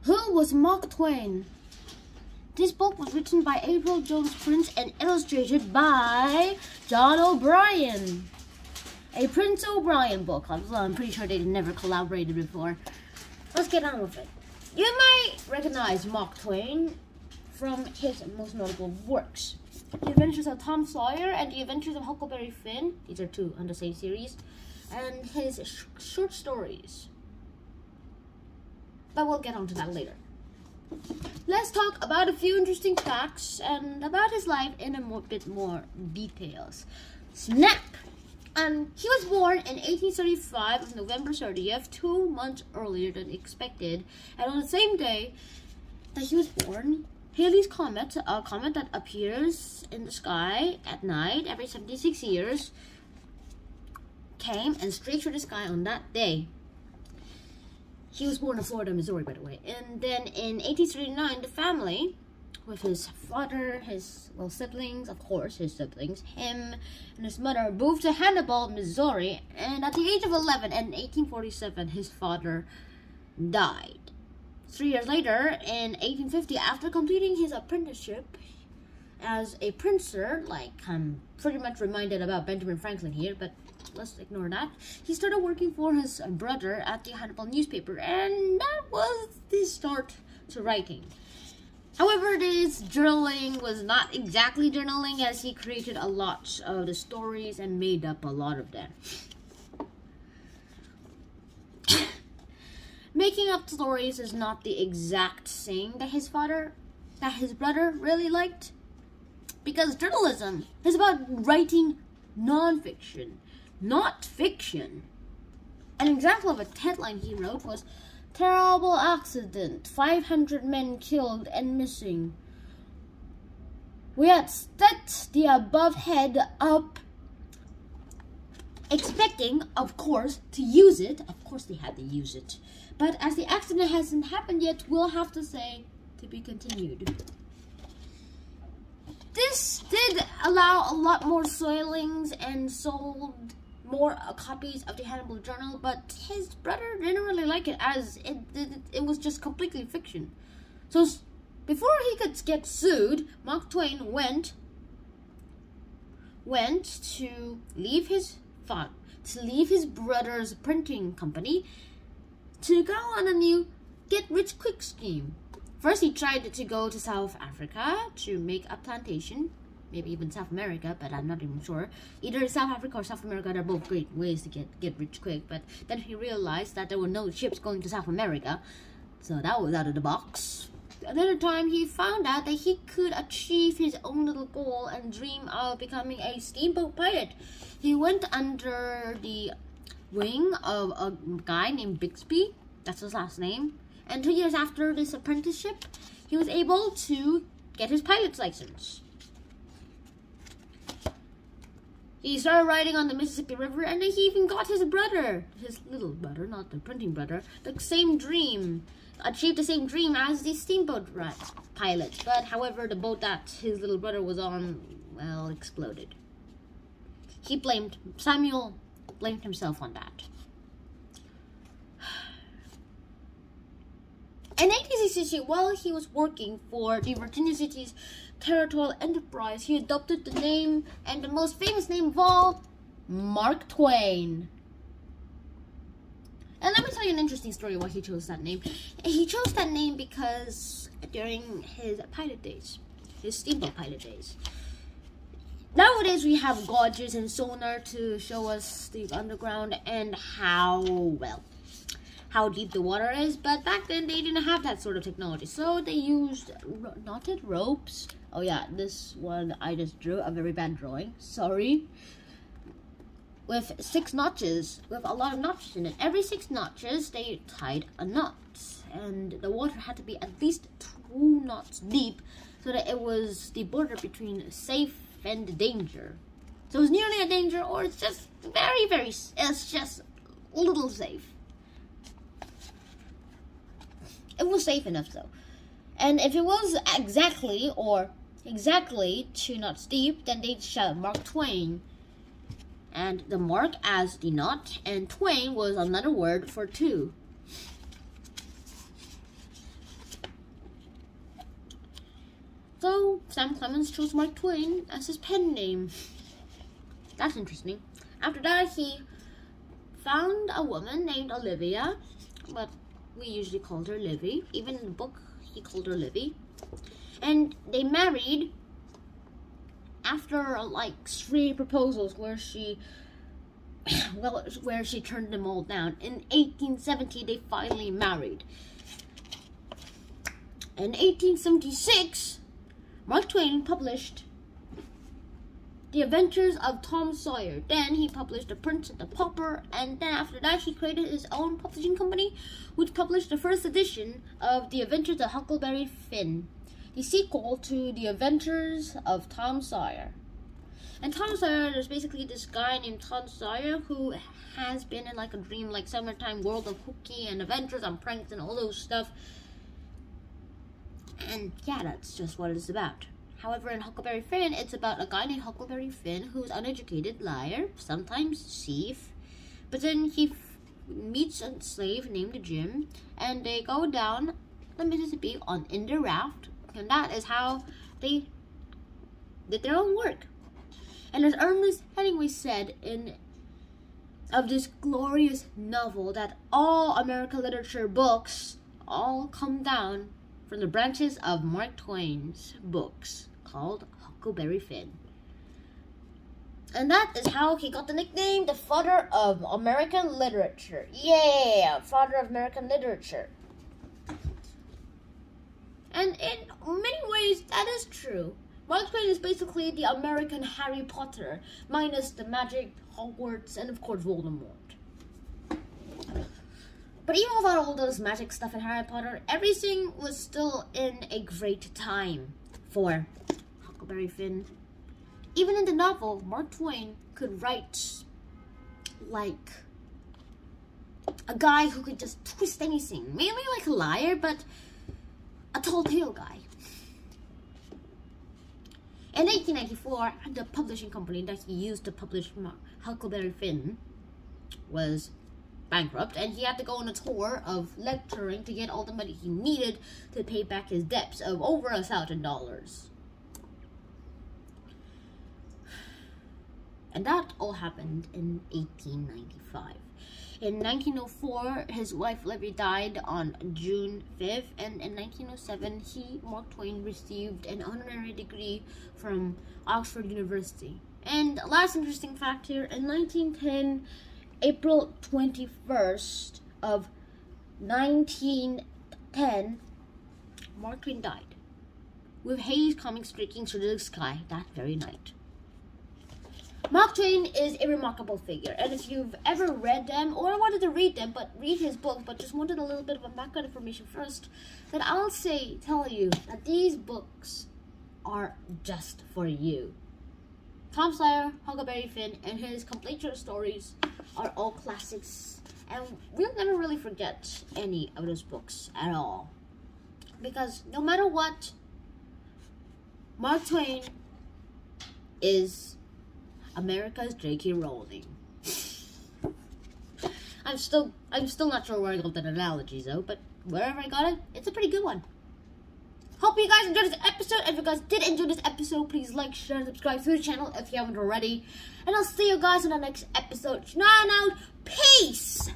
Who was Mark Twain? This book was written by April Jones Prince and illustrated by John O'Brien. A Prince O'Brien book. I'm pretty sure they never collaborated before. Let's get on with it. You might recognize Mark Twain from his most notable works. The Adventures of Tom Sawyer and The Adventures of Huckleberry Finn. These are two on the same series. And his short stories. But we'll get on to that later. Let's talk about a few interesting facts and about his life in a bit more details. Snap! He was born in 1835 on November 30th, 2 months earlier than expected. And on the same day that he was born, Halley's Comet, a comet that appears in the sky at night every 76 years, came and streaked through the sky on that day. He was born in Florida, Missouri, by the way. And then in 1839, the family, with his father, his siblings, of course, his siblings, him and his mother, moved to Hannibal, Missouri. And at the age of 11, in 1847, his father died. 3 years later, in 1850, after completing his apprenticeship as a printer, like I'm pretty much reminded about Benjamin Franklin here, but let's ignore that. He started working for his brother at the Hannibal newspaper, and that was the start to writing. However, this journaling was not exactly journaling, as he created a lot of the stories and made up a lot of them. Making up stories is not the exact thing that his brother really liked, because journalism is about writing non-fiction, not fiction. An example of a headline he wrote was, "Terrible accident, 500 men killed and missing. We had set the above head up, expecting, of course, to use it." Of course they had to use it. "But as the accident hasn't happened yet, we'll have to say, to be continued." This did allow a lot more soilings and sold more copies of the Hannibal Journal, but his brother didn't really like it, as it was just completely fiction. So before he could get sued, Mark Twain went to leave his brother's printing company to go on a new get-rich-quick scheme. First, he tried to go to South Africa to make a plantation, maybe even South America, but I'm not even sure. Either South Africa or South America, they're both great ways to get rich quick, but then he realized that there were no ships going to South America, so that was out of the box. Another time, he found out that he could achieve his own little goal and dream of becoming a steamboat pilot. He went under the wing of a guy named Bixby, that's his last name, and 2 years after this apprenticeship, he was able to get his pilot's license. He started riding on the Mississippi River, and then he even got his brother, his little brother, not the printing brother, the same dream, achieved the same dream as the steamboat pilot. But however, the boat that his little brother was on, well, exploded. Samuel blamed himself on that. In 1863, while he was working for the Virginia City's Territorial Enterprise, he adopted the name, and the most famous name of all, Mark Twain. And let me tell you an interesting story why he chose that name. He chose that name because during his pilot days, his steamboat pilot days, nowadays we have gauges and sonar to show us the underground and how deep the water is, but back then they didn't have that sort of technology, so they used knotted ropes. Oh yeah, this one I just drew a very bad drawing, sorry. With 6 notches, with a lot of notches in it. Every 6 notches they tied a knot, and the water had to be at least 2 knots deep, so that it was the border between safe and danger. So it's nearly a danger, or it's just it's just a little safe. It was safe enough though. And if it was exactly 2 knots deep, then they'd shout Mark Twain. And the mark as the knot, and Twain was another word for 2. So Sam Clemens chose Mark Twain as his pen name. That's interesting. After that, he found a woman named Olivia, but we usually called her Livy. Even in the book, he called her Livy. And they married after like 3 proposals where she turned them all down. In 1870, they finally married. In 1876, Mark Twain published The Adventures of Tom Sawyer. Then he published The Prince and the Pauper, and then after that he created his own publishing company, which published the first edition of The Adventures of Huckleberry Finn, the sequel to The Adventures of Tom Sawyer. And Tom Sawyer, there's basically this guy named Tom Sawyer who has been in like a dream, like summertime world of hooky and adventures and pranks and all those stuff. And yeah, that's just what it's about. However, in Huckleberry Finn, it's about a guy named Huckleberry Finn who's uneducated, liar, sometimes thief. But then he meets a slave named Jim, and they go down the Mississippi in their raft, and that is how they did their own work. And as Ernest Hemingway said of this glorious novel, that all American literature books all come down from the branches of Mark Twain's books called Huckleberry Finn. And that is how he got the nickname the father of American literature. Yeah, father of American literature. And in many ways, that is true. Mark Twain is basically the American Harry Potter, minus the magic, Hogwarts, and of course Voldemort. But even without all those magic stuff in Harry Potter, everything was still in a great time for Huckleberry Finn. Even in the novel, Mark Twain could write like a guy who could just twist anything. Mainly like a liar, but a tall tale guy. In 1894, the publishing company that he used to publish Huckleberry Finn was bankrupt, and he had to go on a tour of lecturing to get all the money he needed to pay back his debts of over $1,000. And that all happened in 1895. In 1904, his wife Livy died on June 5th, and in 1907, Mark Twain, received an honorary degree from Oxford University. And last interesting fact here, in 1910, April 21st of 1910, Mark Twain died, with haze coming streaking through the sky that very night. Mark Twain is a remarkable figure, and if you've ever read them, or wanted to read them, but read his book, but just wanted a little bit of a background information first, then I'll tell you that these books are just for you. Tom Sawyer, Huckleberry Finn, and his complete short stories are all classics, and we'll never really forget any of those books at all. Because no matter what, Mark Twain is America's J.K. Rowling. I'm still not sure where I got that analogy though, but wherever I got it, it's a pretty good one. Hope you guys enjoyed this episode. If you guys did enjoy this episode, please like, share, and subscribe to the channel if you haven't already. And I'll see you guys in the next episode. Now, peace!